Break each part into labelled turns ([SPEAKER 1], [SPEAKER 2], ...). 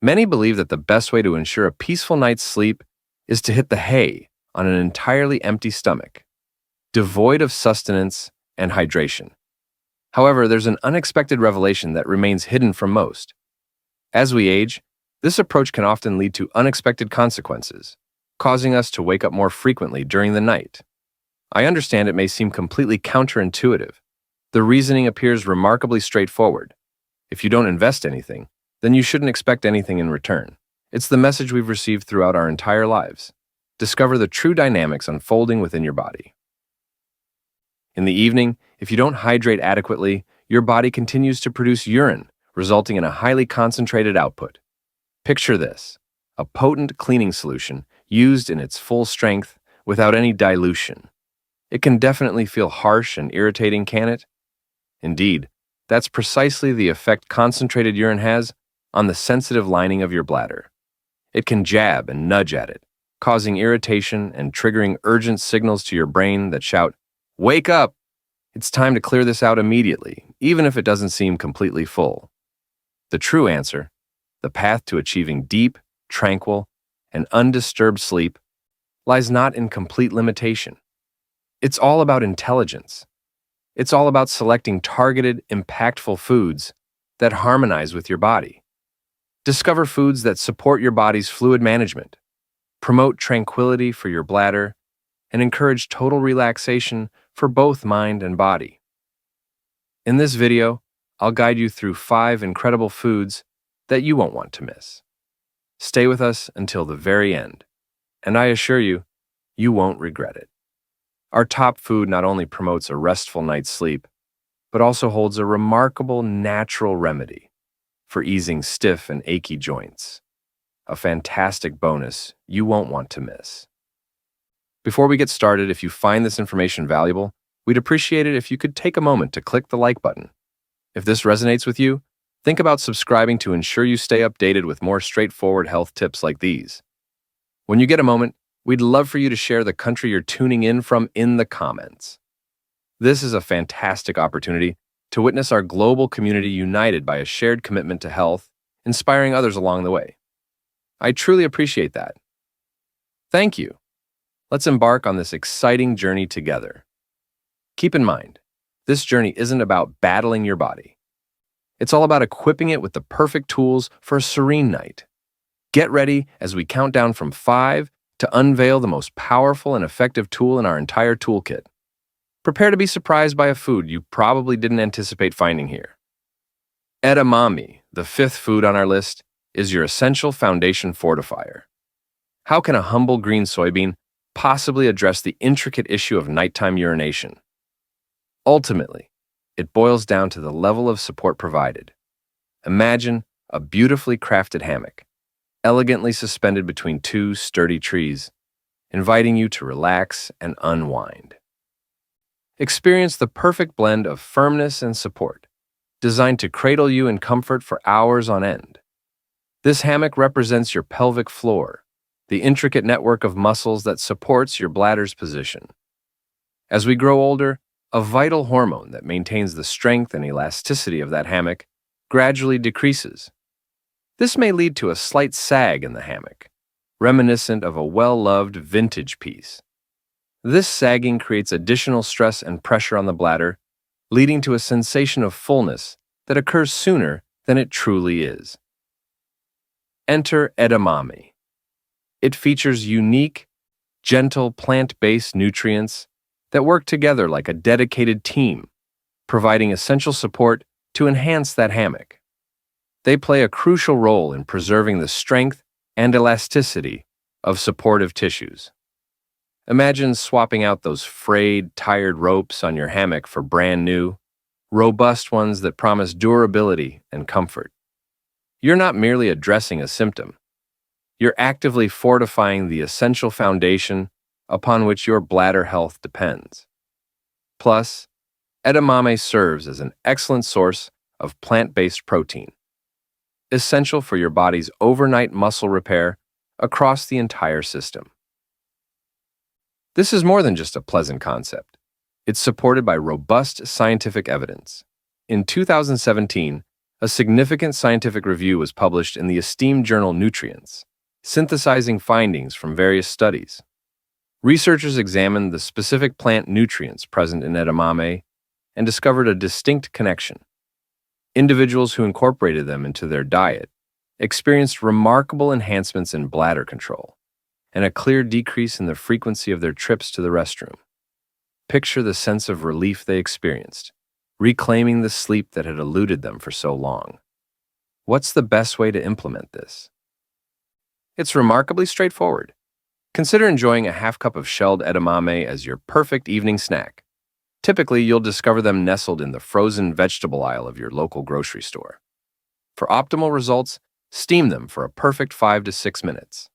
[SPEAKER 1] Many believe that the best way to ensure a peaceful night's sleep is to hit the hay on an entirely empty stomach, devoid of sustenance and hydration. However, there's an unexpected revelation that remains hidden from most. As we age, this approach can often lead to unexpected consequences, causing us to wake up more frequently during the night. I understand it may seem completely counterintuitive. The reasoning appears remarkably straightforward. If you don't invest anything, then you shouldn't expect anything in return. It's the message we've received throughout our entire lives. Discover the true dynamics unfolding within your body. In the evening, if you don't hydrate adequately, your body continues to produce urine, resulting in a highly concentrated output. Picture this: a potent cleaning solution used in its full strength without any dilution. It can definitely feel harsh and irritating, can it? Indeed, that's precisely the effect concentrated urine has on the sensitive lining of your bladder. It can jab and nudge at it, causing irritation and triggering urgent signals to your brain that shout, "Wake up! It's time to clear this out immediately," even if it doesn't seem completely full. The true answer, the path to achieving deep, tranquil, and undisturbed sleep, lies not in complete limitation. It's all about intelligence. It's all about selecting targeted, impactful foods that harmonize with your body. Discover foods that support your body's fluid management, promote tranquility for your bladder, and encourage total relaxation for both mind and body. In this video, I'll guide you through 5 incredible foods that you won't want to miss. Stay with us until the very end, and I assure you, you won't regret it. Our top food not only promotes a restful night's sleep, but also holds a remarkable natural remedy for easing stiff and achy joints. A fantastic bonus you won't want to miss. Before we get started, if you find this information valuable, we'd appreciate it if you could take a moment to click the like button. If this resonates with you, think about subscribing to ensure you stay updated with more straightforward health tips like these. When you get a moment, we'd love for you to share the country you're tuning in from in the comments. This is a fantastic opportunity to witness our global community united by a shared commitment to health, inspiring others along the way. I truly appreciate that. Thank you. Let's embark on this exciting journey together. Keep in mind, this journey isn't about battling your body. It's all about equipping it with the perfect tools for a serene night. Get ready as we count down from 5 to unveil the most powerful and effective tool in our entire toolkit. Prepare to be surprised by a food you probably didn't anticipate finding here. Edamame, the 5th food on our list, is your essential foundation fortifier. How can a humble green soybean possibly address the intricate issue of nighttime urination? Ultimately, it boils down to the level of support provided. Imagine a beautifully crafted hammock, elegantly suspended between 2 sturdy trees, inviting you to relax and unwind. Experience the perfect blend of firmness and support, designed to cradle you in comfort for hours on end. This hammock represents your pelvic floor, the intricate network of muscles that supports your bladder's position. As we grow older, a vital hormone that maintains the strength and elasticity of that hammock gradually decreases. This may lead to a slight sag in the hammock, reminiscent of a well-loved vintage piece. This sagging creates additional stress and pressure on the bladder, leading to a sensation of fullness that occurs sooner than it truly is. Enter edamame. It features unique, gentle plant-based nutrients that work together like a dedicated team, providing essential support to enhance that hammock. They play a crucial role in preserving the strength and elasticity of supportive tissues. Imagine swapping out those frayed, tired ropes on your hammock for brand new, robust ones that promise durability and comfort. You're not merely addressing a symptom. You're actively fortifying the essential foundation upon which your bladder health depends. Plus, edamame serves as an excellent source of plant-based protein, essential for your body's overnight muscle repair across the entire system. This is more than just a pleasant concept. It's supported by robust scientific evidence. In 2017, A significant scientific review was published in the esteemed journal Nutrients, synthesizing findings from various studies. Researchers examined the specific plant nutrients present in edamame and discovered a distinct connection. Individuals who incorporated them into their diet experienced remarkable enhancements in bladder control and a clear decrease in the frequency of their trips to the restroom. Picture the sense of relief they experienced, reclaiming the sleep that had eluded them for so long. What's the best way to implement this? It's remarkably straightforward. Consider enjoying a half cup of shelled edamame as your perfect evening snack. Typically, you'll discover them nestled in the frozen vegetable aisle of your local grocery store. For optimal results, steam them for a perfect 5 to 6 minutes.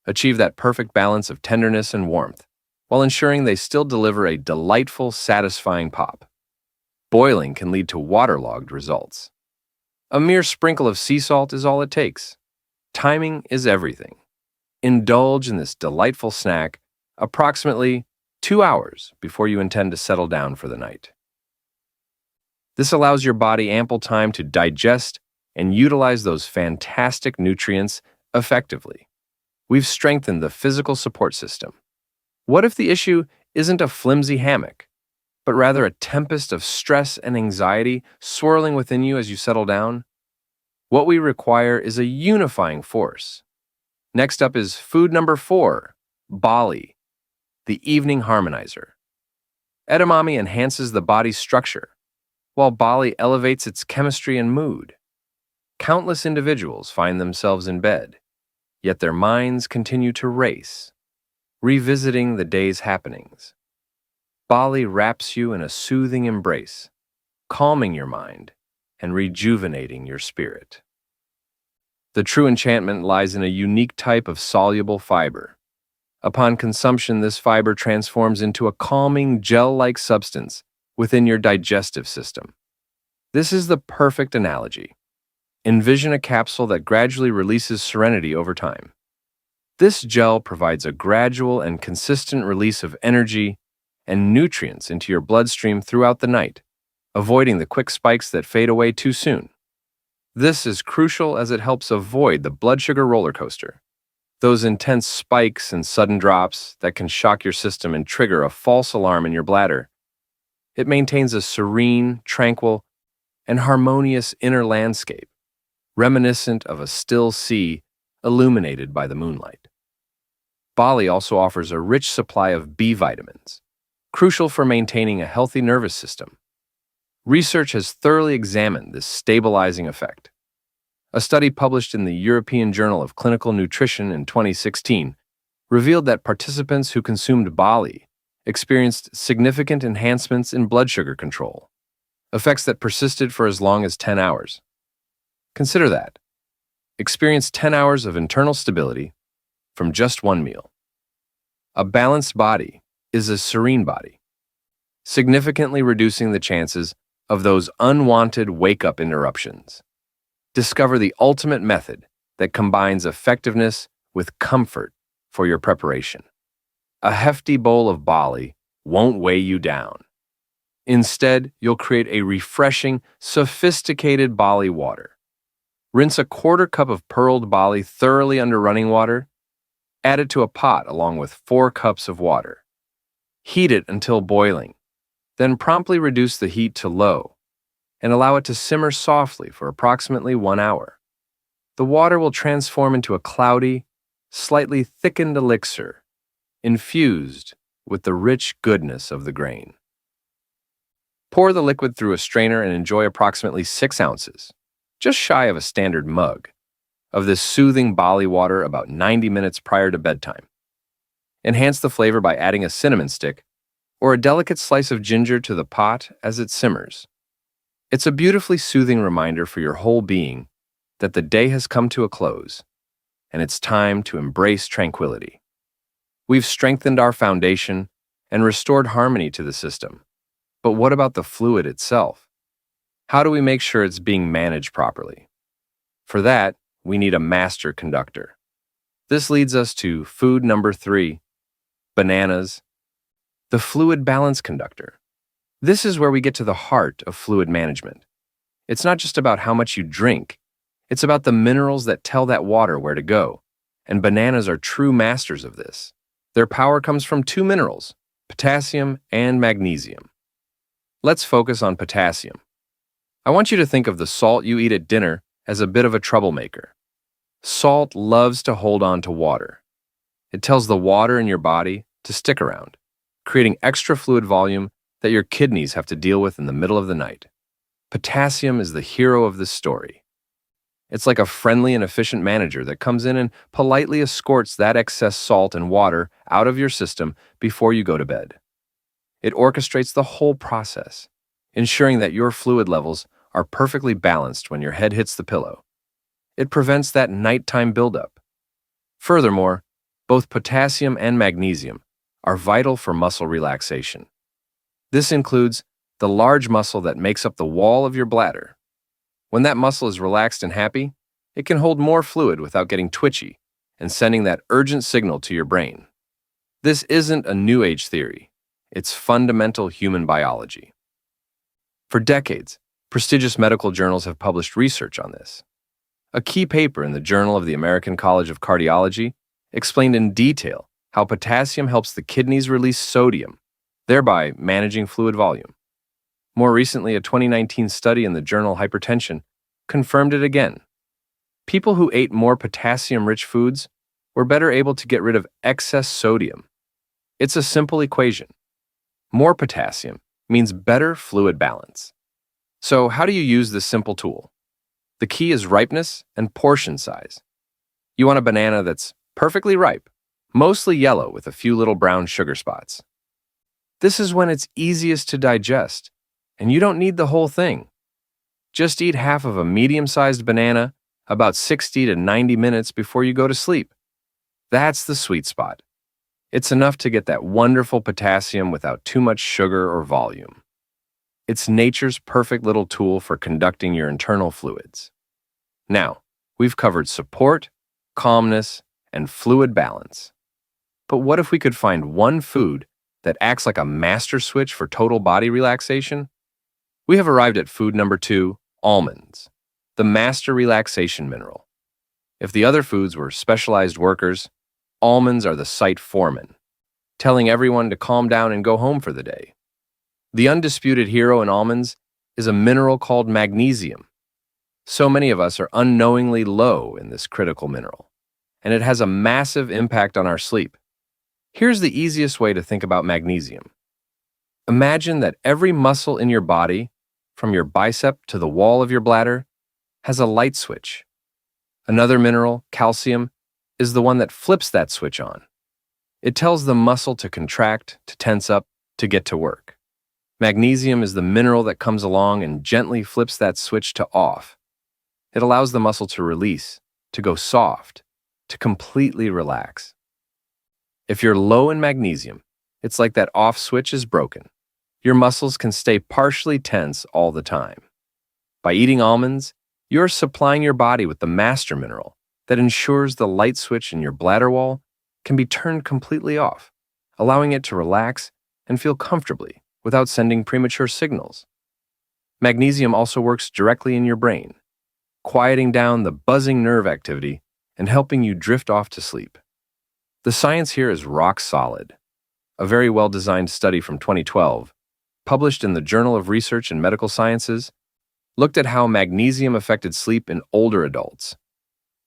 [SPEAKER 1] Achieve that perfect balance of tenderness and warmth, while ensuring they still deliver a delightful, satisfying pop. Boiling can lead to waterlogged results. A mere sprinkle of sea salt is all it takes. Timing is everything. Indulge in this delightful snack approximately 2 hours before you intend to settle down for the night. This allows your body ample time to digest and utilize those fantastic nutrients effectively. We've strengthened the physical support system. What if the issue isn't a flimsy hammock, but rather a tempest of stress and anxiety swirling within you as you settle down? What we require is a unifying force. Next up is food number 4, Barley, the evening harmonizer. Edamame enhances the body's structure, while Barley elevates its chemistry and mood. Countless individuals find themselves in bed, yet their minds continue to race, revisiting the day's happenings. Barley wraps you in a soothing embrace, calming your mind and rejuvenating your spirit. The true enchantment lies in a unique type of soluble fiber. Upon consumption, this fiber transforms into a calming, gel-like substance within your digestive system. This is the perfect analogy. Envision a capsule that gradually releases serenity over time. This gel provides a gradual and consistent release of energy and nutrients into your bloodstream throughout the night, avoiding the quick spikes that fade away too soon. This is crucial as it helps avoid the blood sugar roller coaster, those intense spikes and sudden drops that can shock your system and trigger a false alarm in your bladder. It maintains a serene, tranquil, and harmonious inner landscape, reminiscent of a still sea illuminated by the moonlight. Barley also offers a rich supply of B vitamins, crucial for maintaining a healthy nervous system. Research has thoroughly examined this stabilizing effect. A study published in the European Journal of Clinical Nutrition in 2016 revealed that participants who consumed barley experienced significant enhancements in blood sugar control, effects that persisted for as long as 10 hours. Consider that. Experience 10 hours of internal stability from just one meal. A balanced body is a serene body, significantly reducing the chances of those unwanted wake-up interruptions. Discover the ultimate method that combines effectiveness with comfort for your preparation. A hefty bowl of barley won't weigh you down. Instead, you'll create a refreshing, sophisticated barley water. Rinse a quarter cup of pearled barley thoroughly under running water. Add it to a pot along with 4 cups of water. Heat it until boiling. Then promptly reduce the heat to low and allow it to simmer softly for approximately 1 hour. The water will transform into a cloudy, slightly thickened elixir, infused with the rich goodness of the grain. Pour the liquid through a strainer and enjoy approximately 6 ounces, just shy of a standard mug, of this soothing barley water about 90 minutes prior to bedtime. Enhance the flavor by adding a cinnamon stick or a delicate slice of ginger to the pot as it simmers. It's a beautifully soothing reminder for your whole being that the day has come to a close, and it's time to embrace tranquility. We've strengthened our foundation and restored harmony to the system. But what about the fluid itself? How do we make sure it's being managed properly? For that, we need a master conductor. This leads us to food number 3, bananas, the fluid balance conductor. This is where we get to the heart of fluid management. It's not just about how much you drink, it's about the minerals that tell that water where to go. And bananas are true masters of this. Their power comes from two minerals, potassium and magnesium. Let's focus on potassium. I want you to think of the salt you eat at dinner as a bit of a troublemaker. Salt loves to hold on to water. It tells the water in your body to stick around, creating extra fluid volume that your kidneys have to deal with in the middle of the night. Potassium is the hero of this story. It's like a friendly and efficient manager that comes in and politely escorts that excess salt and water out of your system before you go to bed. It orchestrates the whole process, ensuring that your fluid levels are perfectly balanced when your head hits the pillow. It prevents that nighttime buildup. Furthermore, both potassium and magnesium are vital for muscle relaxation. This includes the large muscle that makes up the wall of your bladder. When that muscle is relaxed and happy, it can hold more fluid without getting twitchy and sending that urgent signal to your brain. This isn't a New Age theory. It's fundamental human biology. For decades, prestigious medical journals have published research on this. A key paper in the Journal of the American College of Cardiology explained in detail how potassium helps the kidneys release sodium, thereby managing fluid volume. More recently, a 2019 study in the journal Hypertension confirmed it again. People who ate more potassium-rich foods were better able to get rid of excess sodium. It's a simple equation. More potassium means better fluid balance. So how do you use this simple tool? The key is ripeness and portion size. You want a banana that's perfectly ripe, mostly yellow with a few little brown sugar spots. This is when it's easiest to digest, and you don't need the whole thing. Just eat half of a medium-sized banana about 60 to 90 minutes before you go to sleep. That's the sweet spot. It's enough to get that wonderful potassium without too much sugar or volume. It's nature's perfect little tool for conducting your internal fluids. Now, we've covered support, calmness, and fluid balance. But what if we could find one food that acts like a master switch for total body relaxation? We have arrived at food number 2, almonds, the master relaxation mineral. If the other foods were specialized workers, almonds are the site foreman, telling everyone to calm down and go home for the day. The undisputed hero in almonds is a mineral called magnesium. So many of us are unknowingly low in this critical mineral, and it has a massive impact on our sleep. Here's the easiest way to think about magnesium. Imagine that every muscle in your body, from your bicep to the wall of your bladder, has a light switch. Another mineral, calcium, is the one that flips that switch on. It tells the muscle to contract, to tense up, to get to work. Magnesium is the mineral that comes along and gently flips that switch to off. It allows the muscle to release, to go soft, to completely relax. If you're low in magnesium, it's like that off switch is broken. Your muscles can stay partially tense all the time. By eating almonds, you're supplying your body with the master mineral that ensures the light switch in your bladder wall can be turned completely off, allowing it to relax and feel comfortably without sending premature signals. Magnesium also works directly in your brain, quieting down the buzzing nerve activity and helping you drift off to sleep. The science here is rock solid. A very well-designed study from 2012, published in the Journal of Research in Medical Sciences, looked at how magnesium affected sleep in older adults.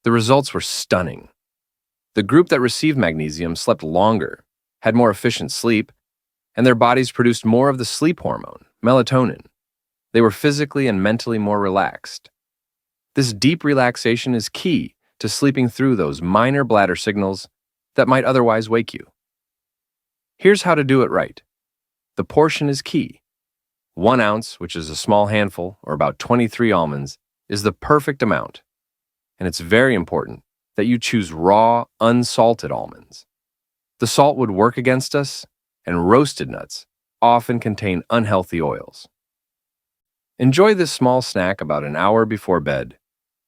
[SPEAKER 1] The results were stunning. The group that received magnesium slept longer, had more efficient sleep, and their bodies produced more of the sleep hormone, melatonin. They were physically and mentally more relaxed. This deep relaxation is key to sleeping through those minor bladder signals that might otherwise wake you. Here's how to do it right. The portion is key. 1 ounce, which is a small handful, or about 23 almonds, is the perfect amount. And it's very important that you choose raw, unsalted almonds. The salt would work against us, and roasted nuts often contain unhealthy oils. Enjoy this small snack about an hour before bed.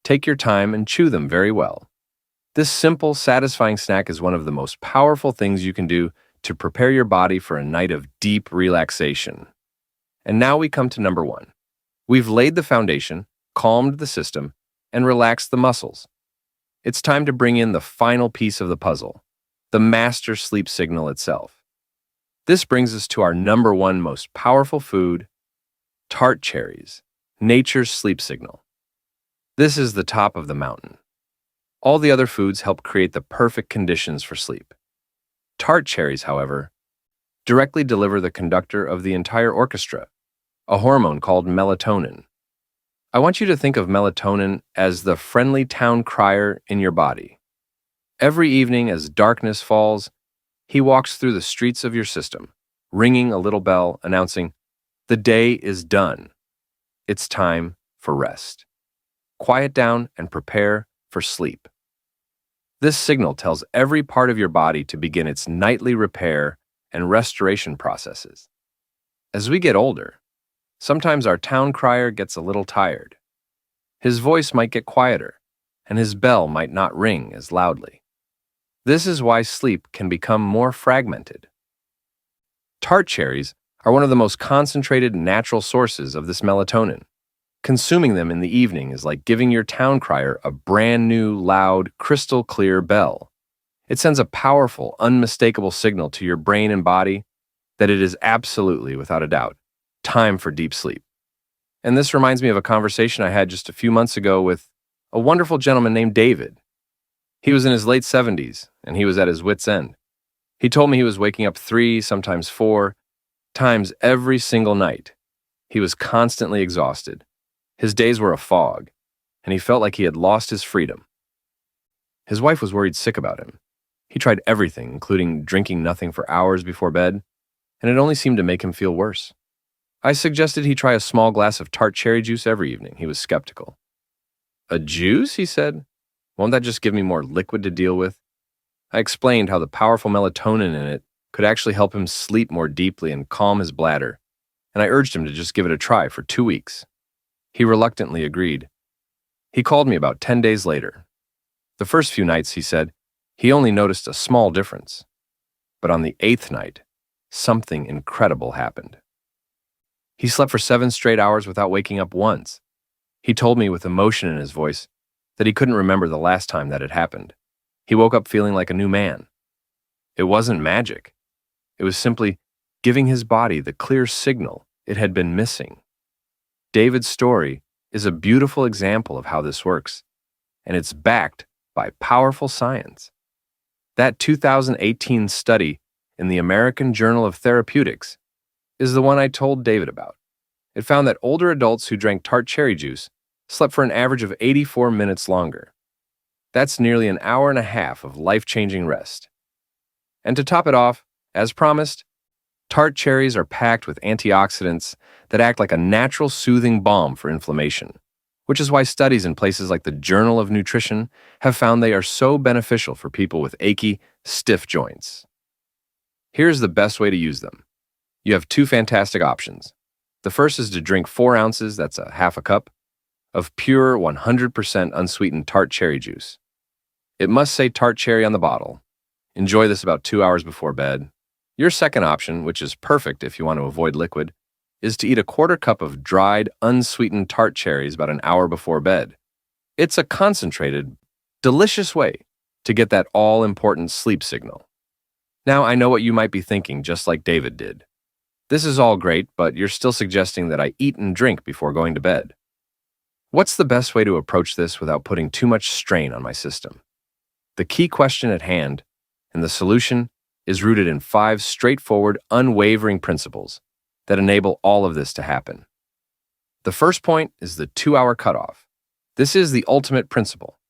[SPEAKER 1] Take your time and chew them very well. This simple, satisfying snack is one of the most powerful things you can do to prepare your body for a night of deep relaxation. And now we come to number 1, We've laid the foundation, calmed the system, and relaxed the muscles. It's time to bring in the final piece of the puzzle, the master sleep signal itself. This brings us to our number one most powerful food, tart cherries, nature's sleep signal. This is the top of the mountain. All the other foods help create the perfect conditions for sleep. Tart cherries, however, directly deliver the conductor of the entire orchestra, a hormone called melatonin. I want you to think of melatonin as the friendly town crier in your body. Every evening as darkness falls, he walks through the streets of your system, ringing a little bell announcing, "The day is done. It's time for rest. Quiet down and prepare for sleep." This signal tells every part of your body to begin its nightly repair and restoration processes. As we get older, sometimes our town crier gets a little tired. His voice might get quieter, and his bell might not ring as loudly. This is why sleep can become more fragmented. Tart cherries are one of the most concentrated natural sources of this melatonin. Consuming them in the evening is like giving your town crier a brand new, loud, crystal clear bell. It sends a powerful, unmistakable signal to your brain and body that it is absolutely, without a doubt, time for deep sleep. And this reminds me of a conversation I had just a few months ago with a wonderful gentleman named David. He was in his late 70s, and he was at his wit's end. He told me he was waking up 3, sometimes 4 times every single night. He was constantly exhausted. His days were a fog, and he felt like he had lost his freedom. His wife was worried sick about him. He tried everything, including drinking nothing for hours before bed, and it only seemed to make him feel worse. I suggested he try a small glass of tart cherry juice every evening. He was skeptical. "A juice?" he said. "Won't that just give me more liquid to deal with?" I explained how the powerful melatonin in it could actually help him sleep more deeply and calm his bladder, and I urged him to just give it a try for 2 weeks. He reluctantly agreed. He called me about 10 days later. The first few nights, he said, he only noticed a small difference. But on the 8th night, something incredible happened. He slept for 7 straight hours without waking up once. He told me with emotion in his voice that he couldn't remember the last time that had happened. He woke up feeling like a new man. It wasn't magic. It was simply giving his body the clear signal it had been missing. David's story is a beautiful example of how this works, and it's backed by powerful science. That 2018 study in the American Journal of Therapeutics is the one I told David about. It found that older adults who drank tart cherry juice slept for an average of 84 minutes longer. That's nearly an hour and a half of life-changing rest. And to top it off, as promised, tart cherries are packed with antioxidants that act like a natural soothing balm for inflammation, which is why studies in places like the Journal of Nutrition have found they are so beneficial for people with achy, stiff joints. Here's the best way to use them. You have 2 fantastic options. The first is to drink 4 ounces, that's a half a cup, of pure 100% unsweetened tart cherry juice. It must say tart cherry on the bottle. Enjoy this about 2 hours before bed. Your second option, which is perfect if you want to avoid liquid, is to eat a 1/4 cup of dried, unsweetened tart cherries about an hour before bed. It's a concentrated, delicious way to get that all-important sleep signal. Now, I know what you might be thinking, just like David did. This is all great, but you're still suggesting that I eat and drink before going to bed. What's the best way to approach this without putting too much strain on my system? The key question at hand, and the solution, is rooted in 5 straightforward, unwavering principles that enable all of this to happen. The first point is the 2-hour cutoff. This is the ultimate principle.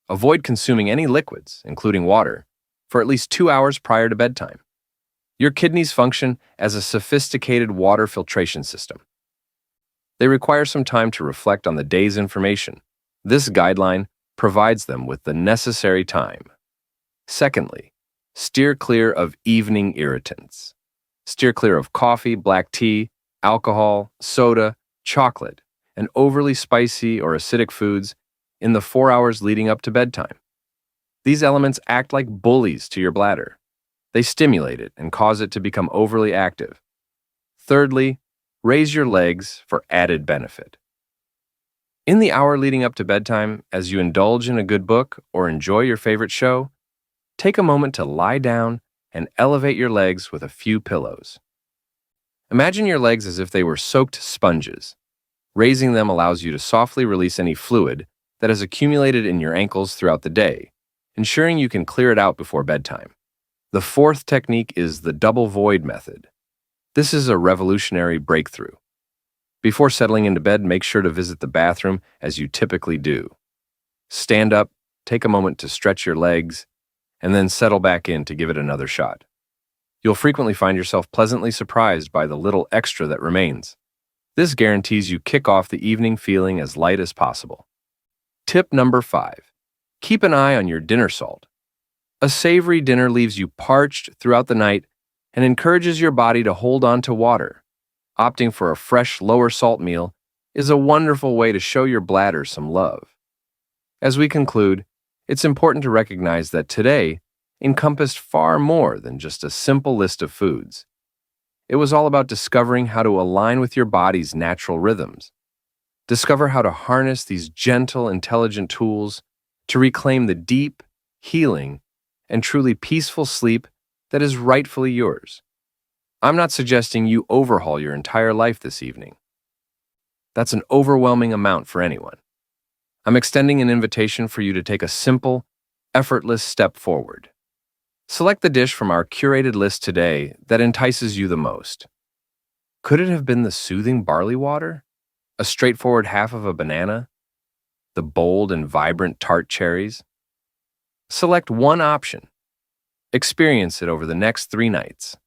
[SPEAKER 1] Avoid consuming any liquids, including water, for at least 2 hours prior to bedtime. Your kidneys function as a sophisticated water filtration system. They require some time to reflect on the day's information. This guideline provides them with the necessary time. Secondly, steer clear of evening irritants. Steer clear of coffee, black tea, alcohol, soda, chocolate, and overly spicy or acidic foods in the 4 hours leading up to bedtime. These elements act like bullies to your bladder. They stimulate it and cause it to become overly active. Thirdly, raise your legs for added benefit. In the hour leading up to bedtime, as you indulge in a good book or enjoy your favorite show, take a moment to lie down and elevate your legs with a few pillows. Imagine your legs as if they were soaked sponges. Raising them allows you to softly release any fluid that has accumulated in your ankles throughout the day, ensuring you can clear it out before bedtime. The fourth technique is the double void method. This is a revolutionary breakthrough. Before settling into bed, make sure to visit the bathroom as you typically do. Stand up, take a moment to stretch your legs, and then settle back in to give it another shot. You'll frequently find yourself pleasantly surprised by the little extra that remains. This guarantees you kick off the evening feeling as light as possible. Tip number 5. Keep an eye on your dinner salt. A savory dinner leaves you parched throughout the night and encourages your body to hold on to water. Opting for a fresh, lower salt meal is a wonderful way to show your bladder some love. As we conclude, it's important to recognize that today encompassed far more than just a simple list of foods. It was all about discovering how to align with your body's natural rhythms. Discover how to harness these gentle, intelligent tools to reclaim the deep, healing, and truly peaceful sleep that is rightfully yours. I'm not suggesting you overhaul your entire life this evening. That's an overwhelming amount for anyone. I'm extending an invitation for you to take a simple, effortless step forward. Select the dish from our curated list today that entices you the most. Could it have been the soothing barley water? A straightforward half of a banana? The bold and vibrant Tart cherries? Select one option. Experience it over the next 3 nights.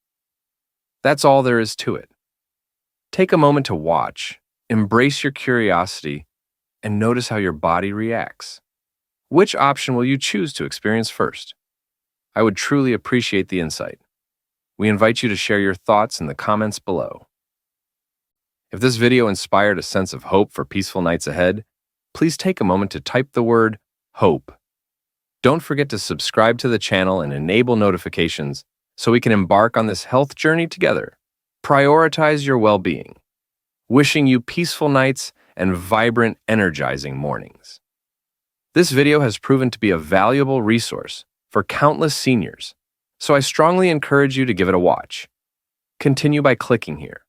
[SPEAKER 1] That's all there is to it. Take a moment to watch, embrace your curiosity, and notice how your body reacts. Which option will you choose to experience first? I would truly appreciate the insight. We invite you to share your thoughts in the comments below. If this video inspired a sense of hope for peaceful nights ahead, please take a moment to type the word HOPE. Don't forget to subscribe to the channel and enable notifications so we can embark on this health journey together. Prioritize your well-being. Wishing you peaceful nights and vibrant, energizing mornings. This video has proven to be a valuable resource for countless seniors, so I strongly encourage you to give it a watch. Continue by clicking here.